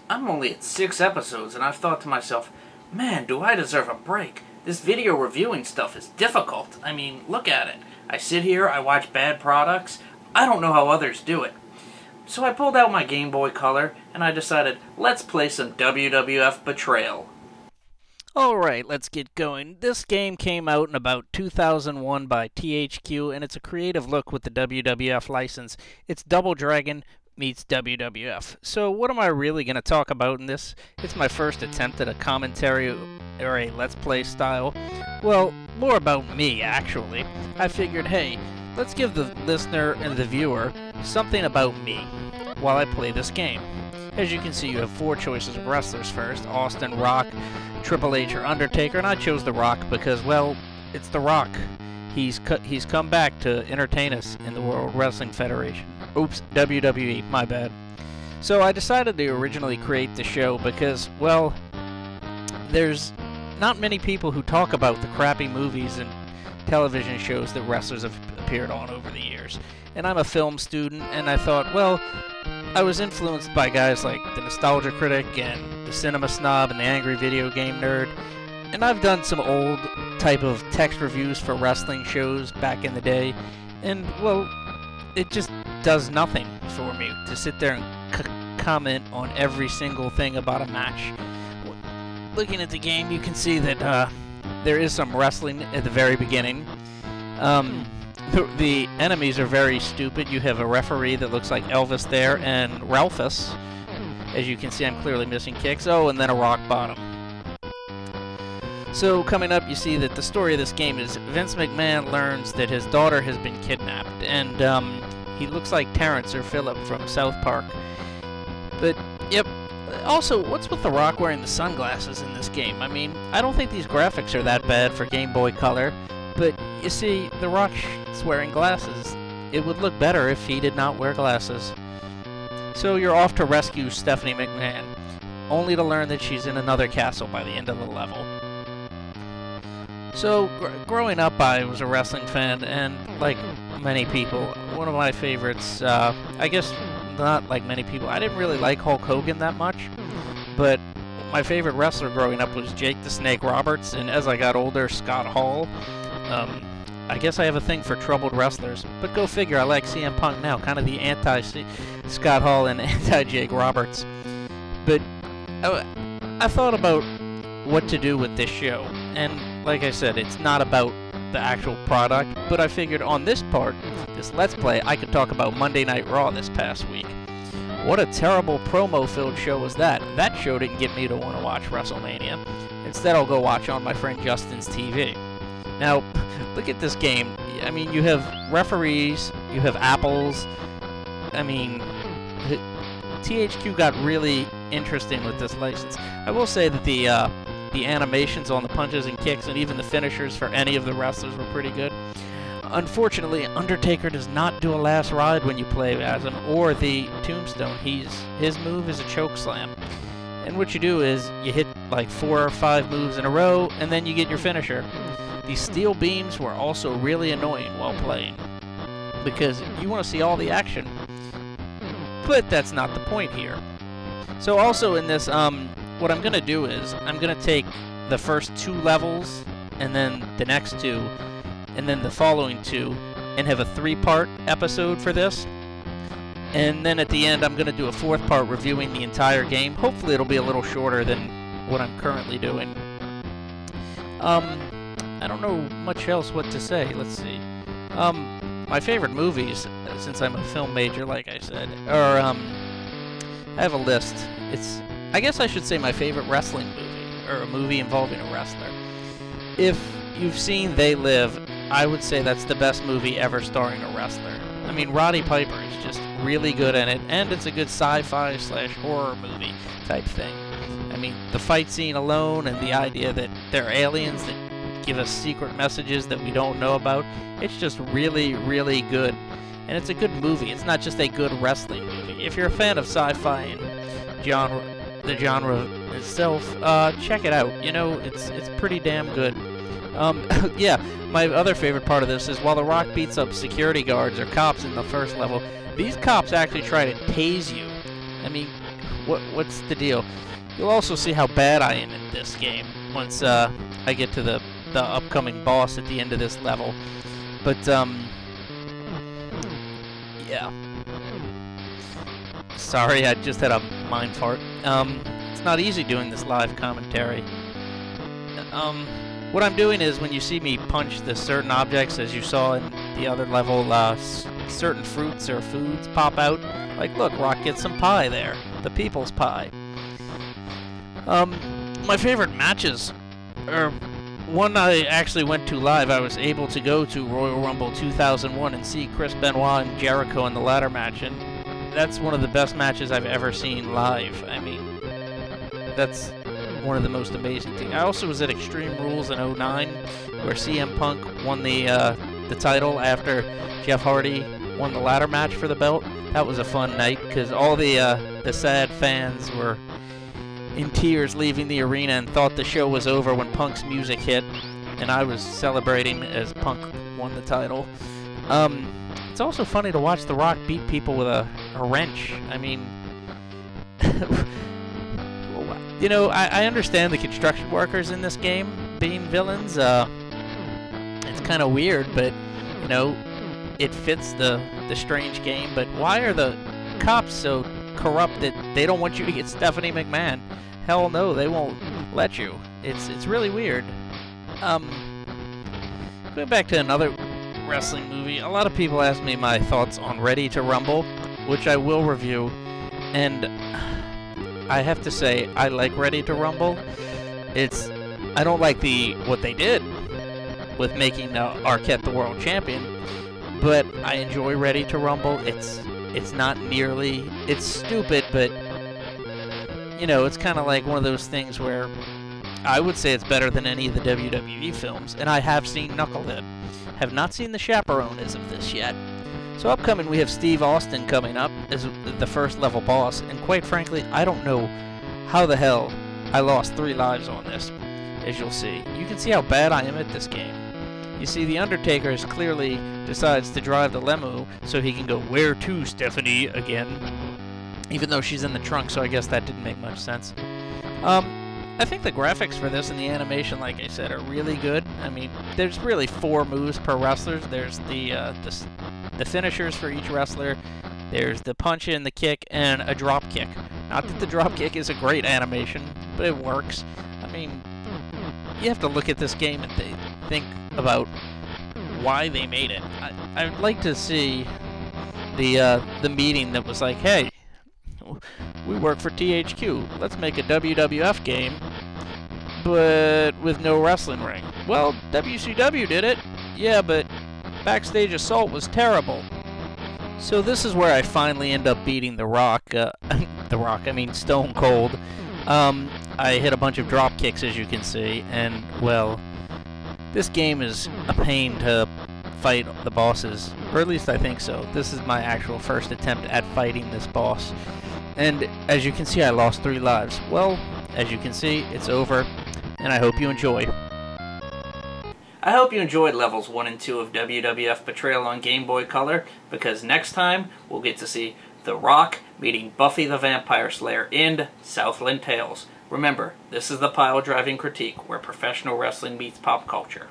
I'm only at 6 episodes, and I've thought to myself, man, do I deserve a break? This video reviewing stuff is difficult. I mean, look at it. I sit here, I watch bad products. I don't know how others do it. So I pulled out my Gameboy Color, and I decided, let's play some WWF Betrayal. Alright, let's get going. This game came out in about 2001 by THQ, and it's a creative look with the WWF license. It's Double Dragon meets WWF. So what am I really going to talk about in this? It's my first attempt at a commentary or a Let's Play style. Well, more about me, actually. I figured, hey, let's give the listener and the viewer something about me while I play this game. As you can see, you have 4 choices of wrestlers first: Austin, Rock, Triple H, or Undertaker, and I chose The Rock because, well, it's The Rock. He's come back to entertain us in the World Wrestling Federation. Oops, WWE, my bad. So I decided to originally create the show because, well, there's not many people who talk about the crappy movies and television shows that wrestlers have appeared on over the years. And I'm a film student, and I thought, well, I was influenced by guys like the Nostalgia Critic and the Cinema Snob and the Angry Video Game Nerd, and I've done some old type of text reviews for wrestling shows back in the day, and, well, it just does nothing for me to sit there and comment on every single thing about a match. Looking at the game, you can see that there is some wrestling at the very beginning. The enemies are very stupid. You have a referee that looks like Elvis there, and Ralphus. As you can see, I'm clearly missing kicks. Oh, and then a rock bottom. So, coming up, you see that the story of this game is Vince McMahon learns that his daughter has been kidnapped, and he looks like Terrence or Phillip from South Park. But, yep. Also, what's with The Rock wearing the sunglasses in this game? I mean, I don't think these graphics are that bad for Game Boy Color, but you see, The Rock's wearing glasses. It would look better if he did not wear glasses. So you're off to rescue Stephanie McMahon, only to learn that she's in another castle by the end of the level. So, growing up, I was a wrestling fan, and like many people, one of my favorites, I guess not like many people, I didn't really like Hulk Hogan that much, but my favorite wrestler growing up was Jake the Snake Roberts, and as I got older, Scott Hall. I guess I have a thing for troubled wrestlers, but go figure, I like CM Punk now, kind of the anti-Scott Hall and anti-Jake Roberts. But I thought about what to do with this show, and like I said, it's not about the actual product, but I figured on this part, this Let's Play, I could talk about Monday Night Raw this past week. What a terrible promo-filled show was that. That show didn't get me to want to watch WrestleMania. Instead, I'll go watch on my friend Justin's TV. Now, look at this game. I mean, you have referees, you have apples. I mean, THQ got really interesting with this license. I will say that the animations on the punches and kicks and even the finishers for any of the wrestlers were pretty good. Unfortunately, Undertaker does not do a last ride when you play as him, or the tombstone. His move is a choke slam. And what you do is you hit like 4 or 5 moves in a row, and then you get your finisher. These steel beams were also really annoying while playing, because you want to see all the action. But that's not the point here. So also in this, what I'm going to do is, I'm going to take the first 2 levels, and then the next 2, and then the following 2, and have a 3-part episode for this. And then at the end, I'm going to do a 4th part reviewing the entire game. Hopefully it'll be a little shorter than what I'm currently doing. I don't know much else what to say. Let's see. My favorite movies, since I'm a film major, like I said, are, I have a list. I guess I should say my favorite wrestling movie, or a movie involving a wrestler. If you've seen They Live, I would say that's the best movie ever starring a wrestler. I mean, Roddy Piper is just really good in it, and it's a good sci-fi / horror movie type thing. I mean, the fight scene alone and the idea that there are aliens that give us secret messages that we don't know about, it's just really, really good. And it's a good movie. It's not just a good wrestling movie. If you're a fan of sci-fi and the genre itself, check it out. You know, it's pretty damn good. Yeah, my other favorite part of this is while The Rock beats up security guards or cops in the first level, these cops actually try to tase you. I mean, what's the deal? You'll also see how bad I am at this game once I get to the upcoming boss at the end of this level. But yeah. Sorry, I just had a mind fart. It's not easy doing this live commentary. What I'm doing is, when you see me punch the certain objects, as you saw in the other level, certain fruits or foods pop out. Like, look, Rock gets some pie there. The people's pie. My favorite matches are one I actually went to live. I was able to go to Royal Rumble 2001 and see Chris Benoit and Jericho in the ladder match, and that's one of the best matches I've ever seen live. I mean, that's one of the most amazing things. I also was at Extreme Rules in 09, where CM Punk won the title after Jeff Hardy won the ladder match for the belt. That was a fun night, because all the sad fans were in tears leaving the arena and thought the show was over when Punk's music hit, and I was celebrating as Punk won the title. It's also funny to watch The Rock beat people with a wrench. I mean, you know, I understand the construction workers in this game being villains. It's kind of weird, but, you know, it fits the strange game. But why are the cops so corrupt that they don't want you to get Stephanie McMahon? Hell no, they won't let you. It's really weird. Going back to another wrestling movie, a lot of people ask me my thoughts on Ready to Rumble, which I will review, and I have to say, I like Ready to Rumble. I don't like what they did with making Arquette the world champion, but I enjoy Ready to Rumble. It's not nearly, it's stupid, but, you know, it's kind of like one of those things where I would say it's better than any of the WWE films, and I have seen Knucklehead. Have not seen The Chaperone as of this yet. So upcoming, we have Steve Austin coming up as the first level boss, and quite frankly, I don't know how the hell I lost 3 lives on this, as you'll see. You can see how bad I am at this game. You see, the Undertaker clearly decides to drive the limo so he can go, "Where to, Stephanie?" again, even though she's in the trunk, so I guess that didn't make much sense. I think the graphics for this and the animation, like I said, are really good. I mean, there's really 4 moves per wrestler. There's the finishers for each wrestler. There's the punch in, the kick, and a drop kick. Not that the drop kick is a great animation, but it works. I mean, you have to look at this game and think about why they made it. I'd like to see the meeting that was like, hey, we work for THQ. Let's make a WWF game, but with no wrestling ring. Well, WCW did it. Yeah, but Backstage Assault was terrible. So this is where I finally end up beating The Rock. I mean Stone Cold. I hit a bunch of drop kicks, as you can see, and, well, this game is a pain to fight the bosses, or at least I think so. This is my actual first attempt at fighting this boss. And as you can see, I lost 3 lives. Well, as you can see, it's over, and I hope you enjoy. I hope you enjoyed levels 1 and 2 of WWF Betrayal on Game Boy Color, because next time we'll get to see The Rock meeting Buffy the Vampire Slayer in Southland Tales. Remember, this is the Piledriving Critique, where professional wrestling meets pop culture.